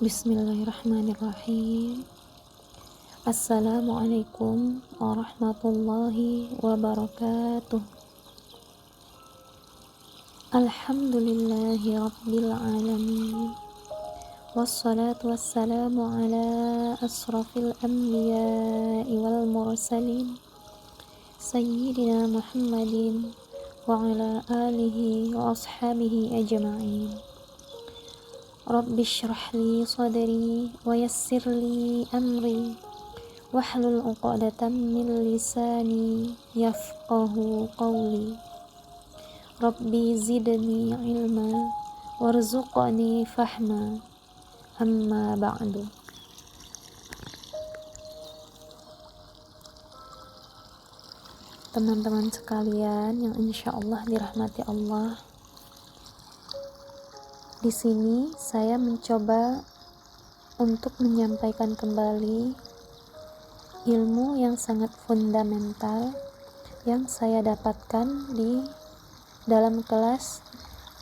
Bismillahirrahmanirrahim. Assalamualaikum warahmatullahi wabarakatuh. Alhamdulillahi rabbil alamin. Wassalatu wassalamu ala asrafil anbiya'i wal mursalin Sayyidina Muhammadin wa ala alihi wa ashabihi ajma'in. Rabbi shrah li sadri wa yassir li amri wahlul 'uqdatam min lisani yafqahu qawli. Rabbi zidni ilma warzuqni fahma. Amma ba'du. Teman-teman sekalian yang insyaallah dirahmati Allah, di sini saya mencoba untuk menyampaikan kembali ilmu yang sangat fundamental yang saya dapatkan di dalam kelas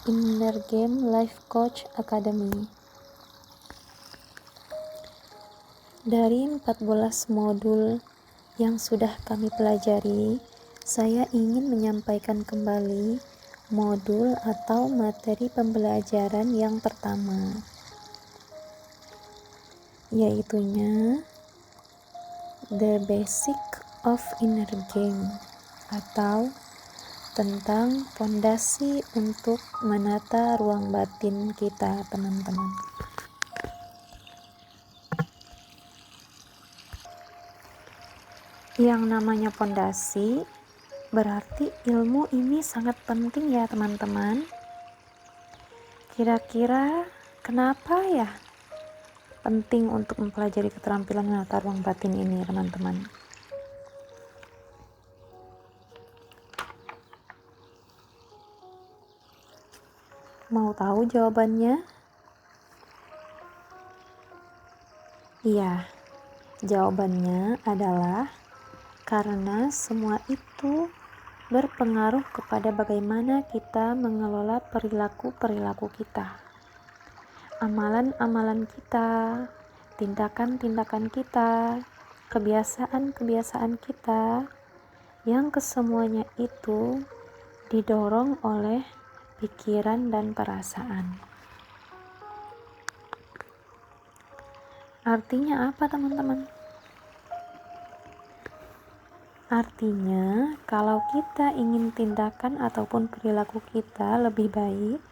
Inner Game Life Coach Academy. Dari 14 modul yang sudah kami pelajari, saya ingin menyampaikan kembali modul atau materi pembelajaran yang pertama, yaitunya The Basic of Inner Game, atau tentang fondasi untuk menata ruang batin kita, teman-teman. Yang namanya fondasi berarti ilmu ini sangat penting ya teman-teman. Kira-kira kenapa ya penting untuk mempelajari keterampilan menata ruang batin ini, teman-teman? Mau tahu jawabannya? Iya, jawabannya adalah karena semua itu berpengaruh kepada bagaimana kita mengelola perilaku-perilaku kita, amalan-amalan kita, tindakan-tindakan kita, kebiasaan-kebiasaan kita, yang kesemuanya itu didorong oleh pikiran dan perasaan. Artinya apa, teman-teman? Artinya, kalau kita ingin tindakan ataupun perilaku kita lebih baik,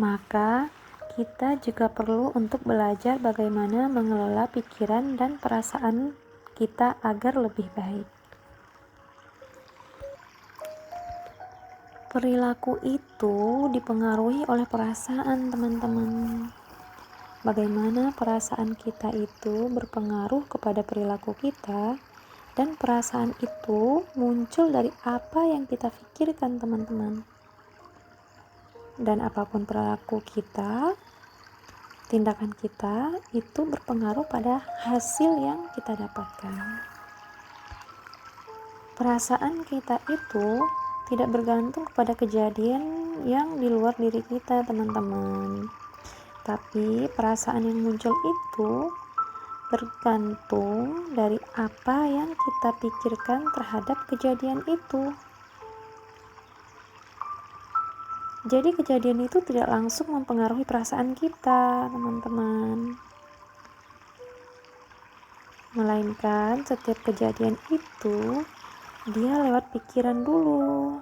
maka kita juga perlu untuk belajar bagaimana mengelola pikiran dan perasaan kita agar lebih baik. Perilaku itu dipengaruhi oleh perasaan, teman-teman. Bagaimana perasaan kita itu berpengaruh kepada perilaku kita, dan perasaan itu muncul dari apa yang kita pikirkan, teman-teman. Dan apapun perilaku kita, tindakan kita itu berpengaruh pada hasil yang kita dapatkan. Perasaan kita itu tidak bergantung kepada kejadian yang di luar diri kita, teman-teman. Tapi perasaan yang muncul itu bergantung dari apa yang kita pikirkan terhadap kejadian itu. Jadi kejadian itu tidak langsung mempengaruhi perasaan kita, teman-teman. Melainkan setiap kejadian itu dia lewat pikiran dulu.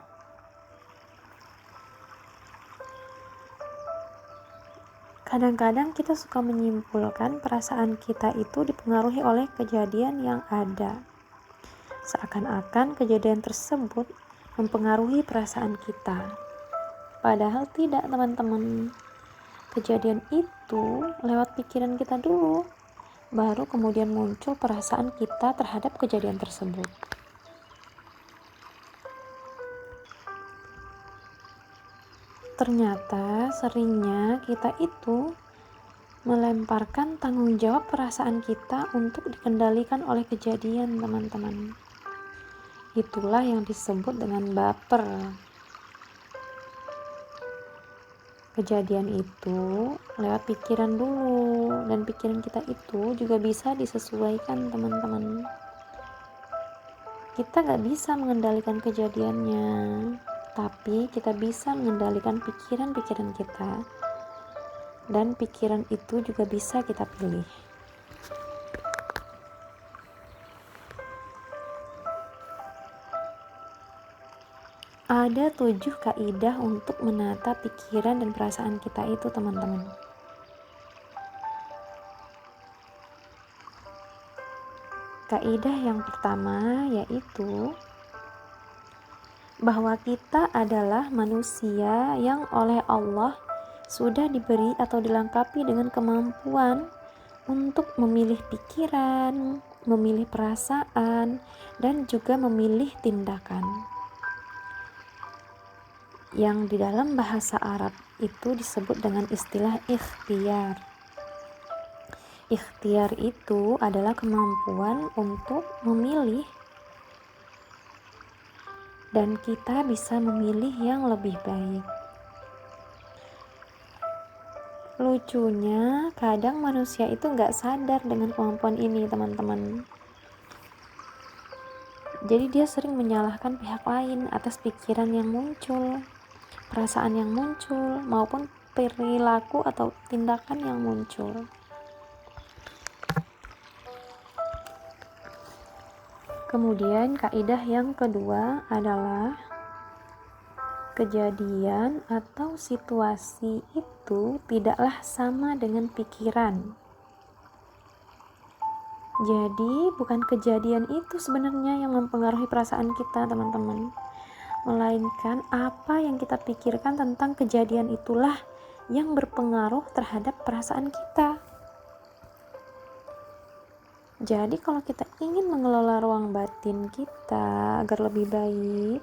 Kadang-kadang kita suka menyimpulkan perasaan kita itu dipengaruhi oleh kejadian yang ada, seakan-akan kejadian tersebut mempengaruhi perasaan kita. Padahal tidak, teman-teman. Kejadian itu lewat pikiran kita dulu, baru kemudian muncul perasaan kita terhadap kejadian tersebut. Ternyata seringnya kita itu melemparkan tanggung jawab perasaan kita untuk dikendalikan oleh kejadian, teman-teman. Itulah yang disebut dengan baper. kejadian itu lewat pikiran dulu, dan pikiran kita itu juga bisa disesuaikan teman-teman. Kita gak bisa mengendalikan kejadiannya, tapi kita bisa mengendalikan pikiran-pikiran kita, dan pikiran itu juga bisa kita pilih. Ada 7 kaidah untuk menata pikiran dan perasaan kita itu, teman-teman. Kaidah yang pertama yaitu bahwa kita adalah manusia yang oleh Allah sudah diberi atau dilengkapi dengan kemampuan untuk memilih pikiran, memilih perasaan, dan juga memilih tindakan. Yang di dalam bahasa Arab itu disebut dengan istilah ikhtiar. Ikhtiar itu adalah kemampuan untuk memilih, dan kita bisa memilih yang lebih baik. Lucunya, kadang manusia itu gak sadar dengan kemampuan ini, teman-teman. Jadi dia sering menyalahkan pihak lain atas pikiran yang muncul, perasaan yang muncul, maupun perilaku atau tindakan yang muncul. Kemudian kaidah yang kedua adalah kejadian atau situasi itu tidaklah sama dengan pikiran. Jadi bukan kejadian itu sebenarnya yang mempengaruhi perasaan kita, teman-teman, melainkan apa yang kita pikirkan tentang kejadian itulah yang berpengaruh terhadap perasaan kita. Jadi kalau kita ingin mengelola ruang batin kita agar lebih baik,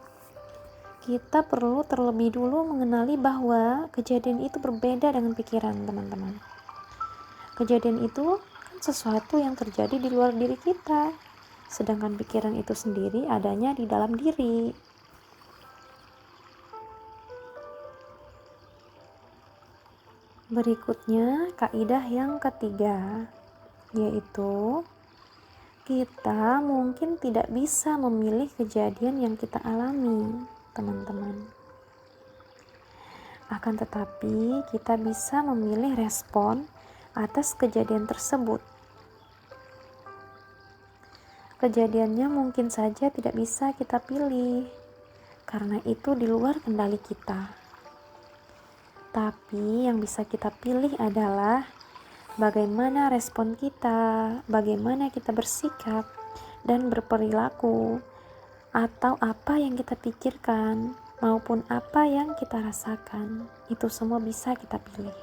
kita perlu terlebih dulu mengenali bahwa kejadian itu berbeda dengan pikiran, teman-teman. Kejadian itu kan sesuatu yang terjadi di luar diri kita, sedangkan pikiran itu sendiri adanya di dalam diri. Berikutnya, kaidah yang ketiga, yaitu kita mungkin tidak bisa memilih kejadian yang kita alami, teman-teman. Akan tetapi, kita bisa memilih respon atas kejadian tersebut. Kejadiannya mungkin saja tidak bisa kita pilih, karena itu di luar kendali kita. Tapi yang bisa kita pilih adalah bagaimana respon kita, bagaimana kita bersikap dan berperilaku, atau apa yang kita pikirkan maupun apa yang kita rasakan. Itu semua bisa kita pilih.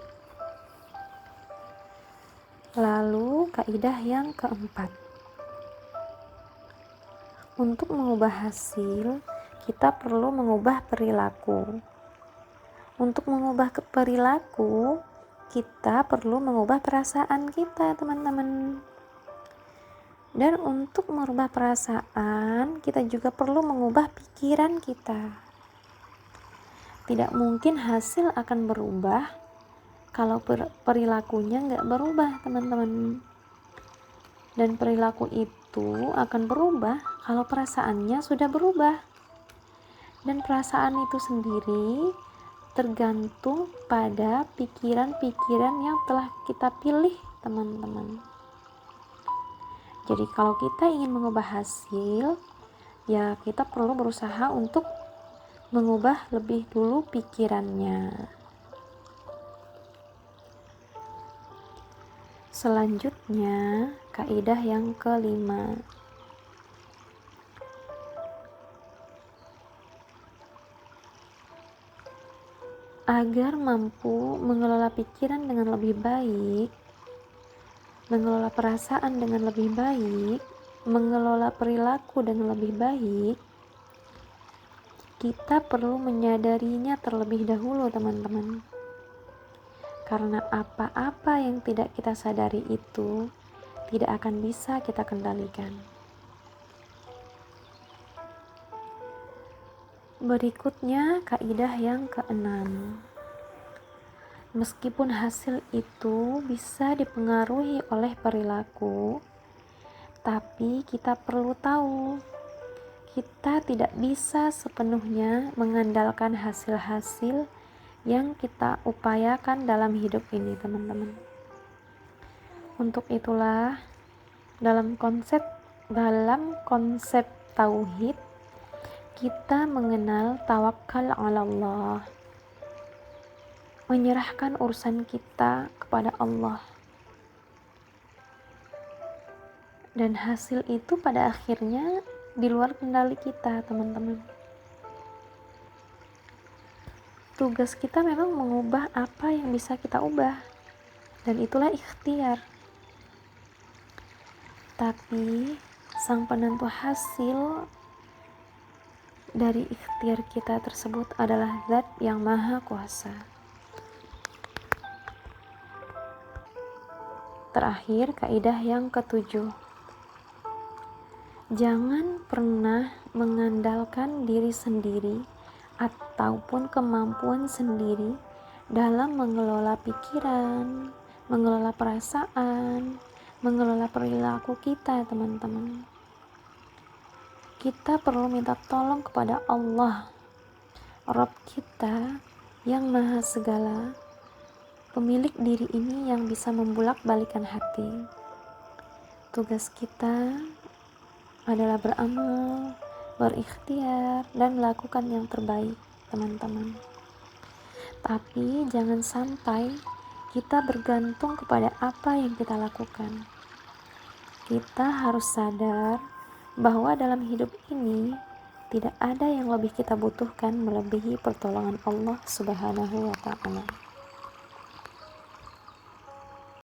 Lalu kaidah yang keempat, untuk mengubah hasil, kita perlu mengubah perilaku. Untuk mengubah perilaku, kita perlu mengubah perasaan kita, teman-teman. Dan untuk merubah perasaan, kita juga perlu mengubah pikiran kita. Tidak mungkin hasil akan berubah kalau perilakunya nggak berubah, teman-teman. Dan perilaku itu akan berubah kalau perasaannya sudah berubah. Dan perasaan itu sendiri tergantung pada pikiran-pikiran yang telah kita pilih, teman-teman. Jadi kalau kita ingin mengubah hasil, ya kita perlu berusaha untuk mengubah lebih dulu pikirannya. Selanjutnya, kaidah yang kelima. Agar mampu mengelola pikiran dengan lebih baik, mengelola perasaan dengan lebih baik, mengelola perilaku dengan lebih baik, kita perlu menyadarinya terlebih dahulu, teman-teman. Karena apa-apa yang tidak kita sadari itu tidak akan bisa kita kendalikan. Berikutnya, kaidah yang keenam. Meskipun hasil itu bisa dipengaruhi oleh perilaku, tapi kita perlu tahu, kita tidak bisa sepenuhnya mengandalkan hasil-hasil yang kita upayakan dalam hidup ini, teman-teman. Untuk itulah, dalam konsep tauhid, kita mengenal tawakal 'ala Allah, menyerahkan urusan kita kepada Allah, dan hasil itu pada akhirnya di luar kendali kita, teman-teman. Tugas kita memang mengubah apa yang bisa kita ubah, dan itulah ikhtiar. Tapi sang penentu hasil dari ikhtiar kita tersebut adalah Zat yang Maha Kuasa. Terakhir, kaidah yang ke-7. Jangan pernah mengandalkan diri sendiri ataupun kemampuan sendiri dalam mengelola pikiran, mengelola perasaan, mengelola perilaku kita, teman-teman. Kita perlu minta tolong kepada Allah, Rabb kita yang Maha Segala, pemilik diri ini yang bisa membulak-balikan hati. Tugas kita adalah beramal, berikhtiar, dan melakukan yang terbaik, teman-teman. Tapi jangan sampai kita bergantung kepada apa yang kita lakukan. Kita harus sadar bahwa dalam hidup ini tidak ada yang lebih kita butuhkan melebihi pertolongan Allah Subhanahu wa Ta'ala.